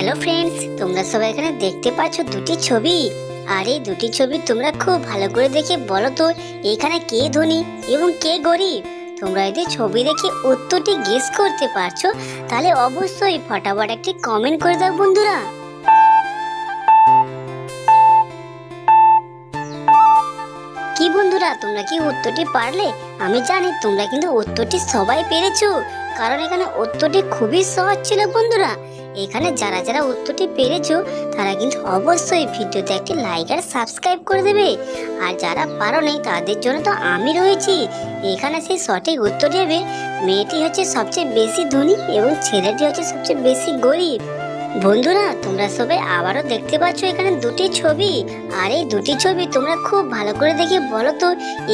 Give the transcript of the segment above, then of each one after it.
Hello friends, তোমরা সবাই এখানে দেখতে পাচ্ছ দুটি ছবি। আর এই দুটি ছবি তোমরা খুব ভালো করে দেখে বলো তো এখানে কে ধনী এবং কে গরিব। তোমরা যদি ছবি দেখে উত্তরটি গেস করতে পারছো তাহলে অবশ্যই ফটাফট একটি কমেন্ট করে দাও বন্ধুরা। কি বন্ধুরা, তোমরা কি উত্তরটি পারলে? আমি জানি তোমরা কিন্তু উত্তরটি সবাই পেরেছো, কারণ এখানে উত্তরটি খুবই সহজ ছিল বন্ধুরা। এখানে যারা যারা উত্তরটি পেরেছো তারা কিন্তু অবশ্যই ভিডিওতে একটি লাইক আর সাবস্ক্রাইব করে দেবে। আর যারা পারোনি তাদের জন্য তো আমি রয়েছি। এখানে সেই সঠিক উত্তরটি হবে মেয়েটি হচ্ছে সবচেয়ে বেশি ধনী এবং ছেলেটি হচ্ছে সবচেয়ে বেশি গরিব। বন্ধুরা, তোমরা সবাই আবারও দেখতে পাচ্ছ এখানে দুটি ছবি। আর এই দুটি ছবি তোমরা খুব ভালো করে দেখে বলো তো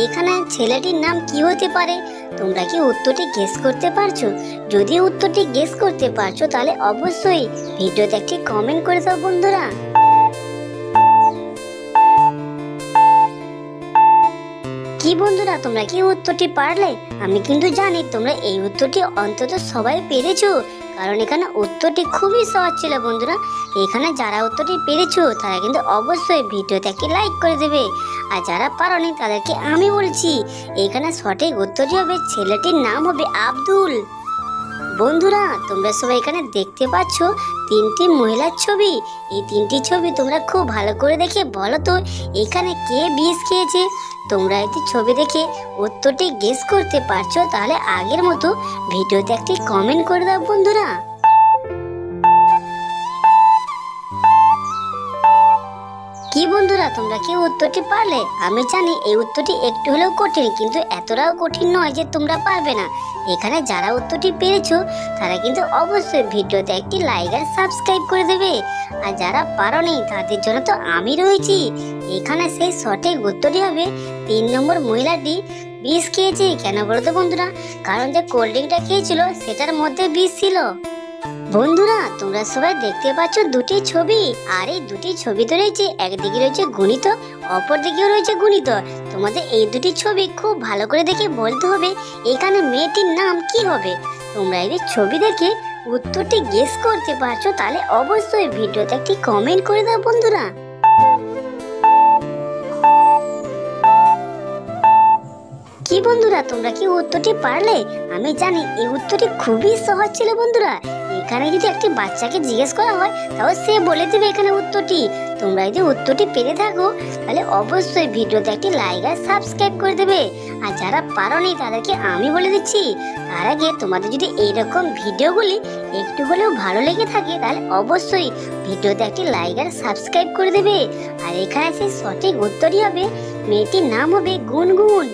এখানে ছেলেটির নাম কি হতে পারে। তোমরা কি উত্তরটি গেস করতে পারছো? যদি উত্তরটি গেস করতে পারছো তাহলে অবশ্যই ভিডিওতে একটি কমেন্ট করে দাও বন্ধুরা। কি বন্ধুরা, তোমরা কি উত্তরটি পারলে? আমি কিন্তু জানি তোমরা এই উত্তরটি অন্তত সবাই পেরেছো, কারণ এখানে উত্তরটি খুবই সহজ ছিল বন্ধুরা। এখানে যারা উত্তরটি পেরেছো তারা কিন্তু অবশ্যই ভিডিওতে একটি লাইক করে দেবে। আর যারা পারোনি তাদেরকে আমি বলছি এখানে সঠিক উত্তরটি হবে ছেলেটির নাম হবে আব্দুল। বন্ধুরা, তোমরা সবাই এখানে দেখতে পাচ্ছ তিনটি মহিলার ছবি। এই তিনটি ছবি তোমরা খুব ভালো করে দেখে বলো তো এখানে কে বিষ খেয়েছে। তোমরা যদি ছবি দেখে উত্তরটি গেস করতে পারছো তাহলে আগের মতো ভিডিওতে একটি কমেন্ট করে দাও বন্ধুরা। কি বন্ধুরা, তোমরা কি উত্তরটি পারলে? আমি জানি এই উত্তরটি একটু হলেও কঠিন, কিন্তু এতটাও কঠিন নয় যে তোমরা পারবে না। এখানে যারা উত্তরটি পেরেছো তারা কিন্তু অবশ্যই ভিডিওতে একটি লাইক আর সাবস্ক্রাইব করে দেবে। আর যারা পারোনি তাদের জন্য তো আমি রয়েছি। এখানে সেই সঠিক উত্তরটি হবে 3 নম্বর মহিলাটি বিষ খেয়েছে। কেন বলো তো বন্ধুরা? কারণ যে কোল্ড ড্রিঙ্কটা খেয়েছিল সেটার মধ্যে বিষ ছিল। বন্ধুরা, তোমরা সবাই দেখতে পাচ্ছ দুটি ছবি। আর এই দুটি ছবিতে রয়েছে, একদিকে রয়েছে গণিত, অপর দিকেও রয়েছে গণিত। তোমাদের এই দুটি ছবি খুব ভালো করে দেখে বলতে হবে এখানে মেয়েটির নাম কি হবে। তোমরা এই ছবি দেখে উত্তরটি গেস করতে পারছো তাহলে অবশ্যই ভিডিওতে একটি কমেন্ট করে দাও বন্ধুরা। কি বন্ধুরা, তোমরা কি উত্তরটি পারলে? আমি জানি এই উত্তরটি খুবই সহজ ছিল বন্ধুরা। এখানে যদি একটি বাচ্চাকে জিজ্ঞেস করা হয় তাহলে সে বলে দেবে এখানে উত্তরটি। তোমরা যদি উত্তরটি পেরে থাকো তাহলে অবশ্যই ভিডিওতে একটি লাইক আর সাবস্ক্রাইব করে দেবে। আর যারা পারোনি তাদেরকে আমি বলে দিচ্ছি, তার আগে তোমাদের যদি এইরকম ভিডিওগুলি একটু হলেও ভালো লেগে থাকে তাহলে অবশ্যই ভিডিওতে একটি লাইক আর সাবস্ক্রাইব করে দেবে। আর এখানে সেই সঠিক উত্তরই হবে মেয়েটির নাম হবে গুনগুন।